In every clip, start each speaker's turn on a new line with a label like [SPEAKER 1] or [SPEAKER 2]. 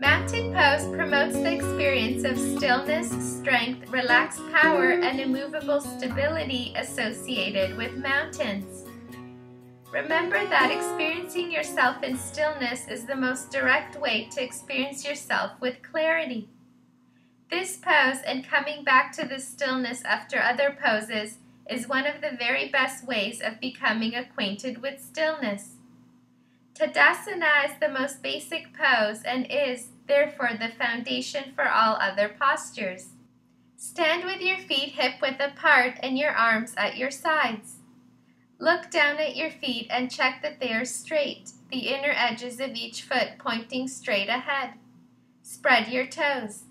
[SPEAKER 1] Mountain pose promotes the experience of stillness, strength, relaxed power, and immovable stability associated with mountains. Remember that experiencing yourself in stillness is the most direct way to experience yourself with clarity. This pose and coming back to the stillness after other poses is one of the very best ways of becoming acquainted with stillness. Tadasana is the most basic pose and is, therefore, the foundation for all other postures. Stand with your feet hip-width apart and your arms at your sides. Look down at your feet and check that they are straight, the inner edges of each foot pointing straight ahead. Spread your toes.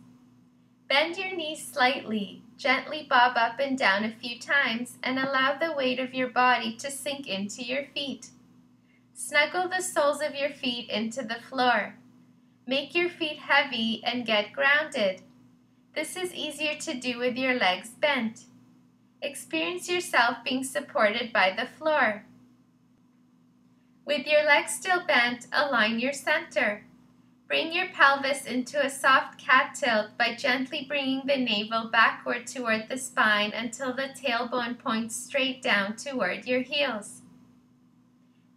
[SPEAKER 1] Bend your knees slightly, gently bob up and down a few times, and allow the weight of your body to sink into your feet. Snuggle the soles of your feet into the floor. Make your feet heavy and get grounded. This is easier to do with your legs bent. Experience yourself being supported by the floor. With your legs still bent, align your center. Bring your pelvis into a soft cat tilt by gently bringing the navel backward toward the spine until the tailbone points straight down toward your heels.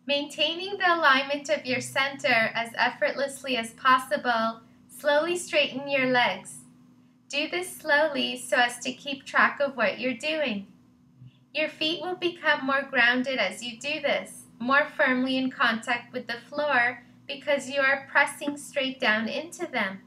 [SPEAKER 1] Maintaining the alignment of your center as effortlessly as possible, slowly straighten your legs. Do this slowly so as to keep track of what you're doing. Your feet will become more grounded as you do this, more firmly in contact with the floor because you are pressing straight down into them.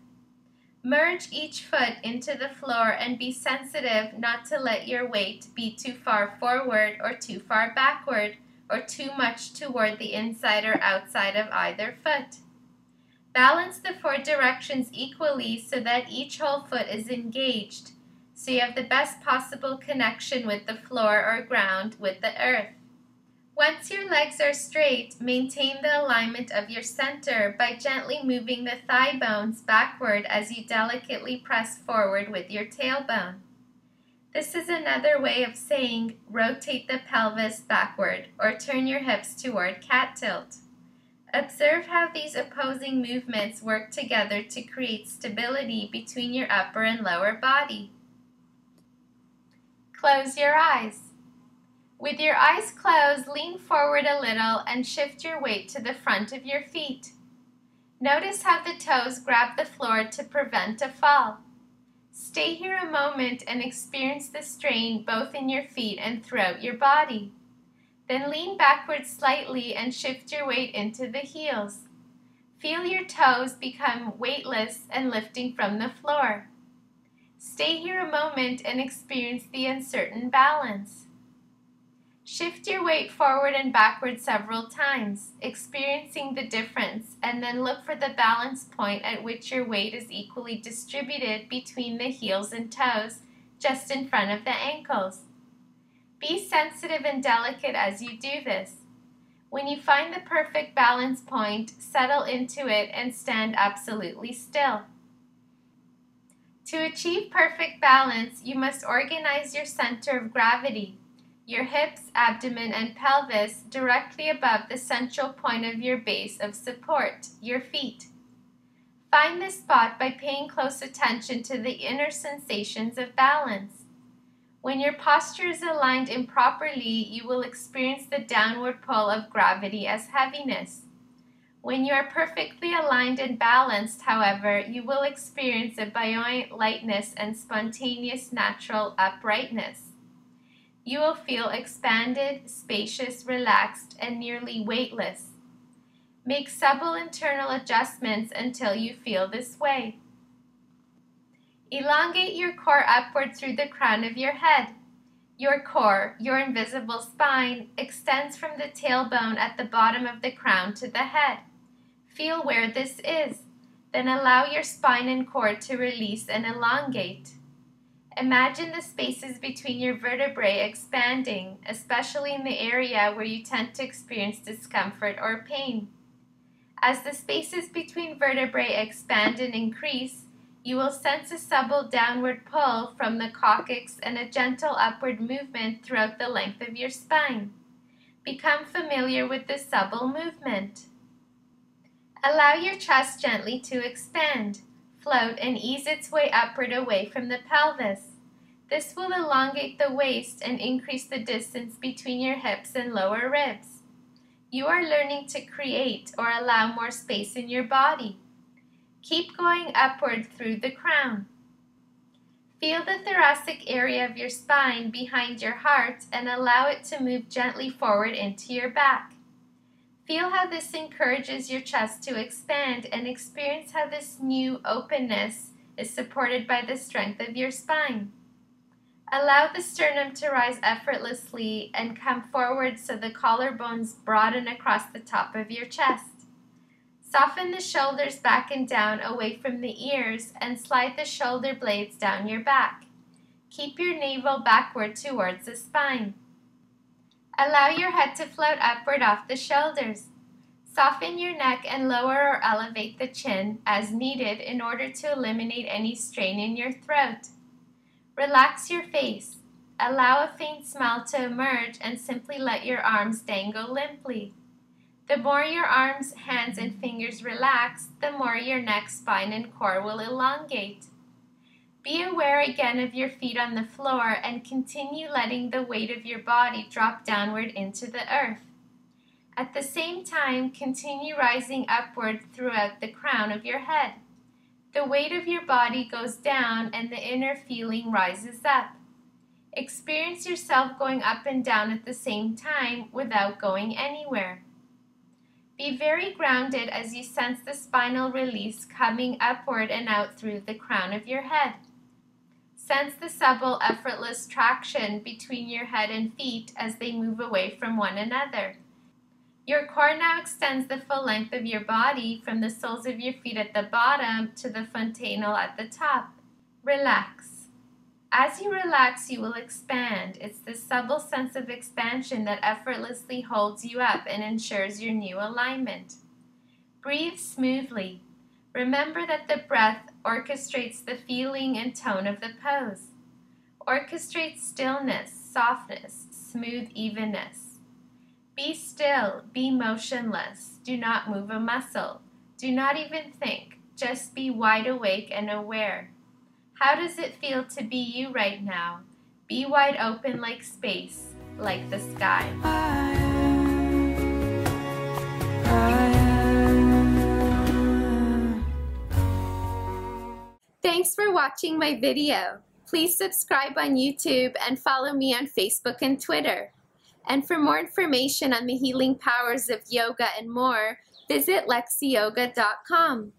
[SPEAKER 1] Merge each foot into the floor and be sensitive not to let your weight be too far forward or too far backward, or too much toward the inside or outside of either foot. Balance the 4 directions equally so that each whole foot is engaged, so you have the best possible connection with the floor or ground with the earth. Once your legs are straight, maintain the alignment of your center by gently moving the thigh bones backward as you delicately press forward with your tailbone. This is another way of saying rotate the pelvis backward or turn your hips toward cat tilt. Observe how these opposing movements work together to create stability between your upper and lower body. Close your eyes. With your eyes closed, lean forward a little and shift your weight to the front of your feet. Notice how the toes grab the floor to prevent a fall. Stay here a moment and experience the strain both in your feet and throughout your body. Then lean backward slightly and shift your weight into the heels. Feel your toes become weightless and lifting from the floor. Stay here a moment and experience the uncertain balance. Shift your weight forward and backward several times, experiencing the difference, and then look for the balance point at which your weight is equally distributed between the heels and toes, just in front of the ankles. Be sensitive and delicate as you do this. When you find the perfect balance point, settle into it and stand absolutely still. To achieve perfect balance, you must organize your center of gravity, your hips, abdomen, and pelvis directly above the central point of your base of support, your feet. Find this spot by paying close attention to the inner sensations of balance. When your posture is aligned improperly, you will experience the downward pull of gravity as heaviness. When you are perfectly aligned and balanced, however, you will experience a buoyant lightness and spontaneous natural uprightness. You will feel expanded, spacious, relaxed, and nearly weightless. Make subtle internal adjustments until you feel this way. Elongate your core upward through the crown of your head. Your core, your invisible spine, extends from the tailbone at the bottom of the crown to the head. Feel where this is. Then allow your spine and core to release and elongate. Imagine the spaces between your vertebrae expanding, especially in the area where you tend to experience discomfort or pain. As the spaces between vertebrae expand and increase, you will sense a subtle downward pull from the coccyx and a gentle upward movement throughout the length of your spine. Become familiar with this subtle movement. Allow your chest gently to expand, float, and ease its way upward away from the pelvis. This will elongate the waist and increase the distance between your hips and lower ribs. You are learning to create or allow more space in your body. Keep going upward through the crown. Feel the thoracic area of your spine behind your heart and allow it to move gently forward into your back. Feel how this encourages your chest to expand and experience how this new openness is supported by the strength of your spine. Allow the sternum to rise effortlessly and come forward so the collarbones broaden across the top of your chest. Soften the shoulders back and down away from the ears and slide the shoulder blades down your back. Keep your navel backward towards the spine. Allow your head to float upward off the shoulders. Soften your neck and lower or elevate the chin as needed in order to eliminate any strain in your throat. Relax your face. Allow a faint smile to emerge and simply let your arms dangle limply. The more your arms, hands, and fingers relax, the more your neck, spine, and core will elongate. Be aware again of your feet on the floor and continue letting the weight of your body drop downward into the earth. At the same time, continue rising upward throughout the crown of your head. The weight of your body goes down and the inner feeling rises up. Experience yourself going up and down at the same time without going anywhere. Be very grounded as you sense the spinal release coming upward and out through the crown of your head. Sense the supple, effortless traction between your head and feet as they move away from one another. Your core now extends the full length of your body from the soles of your feet at the bottom to the fontanelle at the top. Relax. As you relax, you will expand. It's this subtle sense of expansion that effortlessly holds you up and ensures your new alignment. Breathe smoothly. Remember that the breath orchestrates the feeling and tone of the pose. Orchestrate stillness, softness, smooth evenness. Be still, be motionless. Do not move a muscle. Do not even think. Just be wide awake and aware. How does it feel to be you right now? Be wide open like space, like the sky. Thanks for watching my video. Please subscribe on YouTube and follow me on Facebook and Twitter. And for more information on the healing powers of yoga and more, visit LexiYoga.com.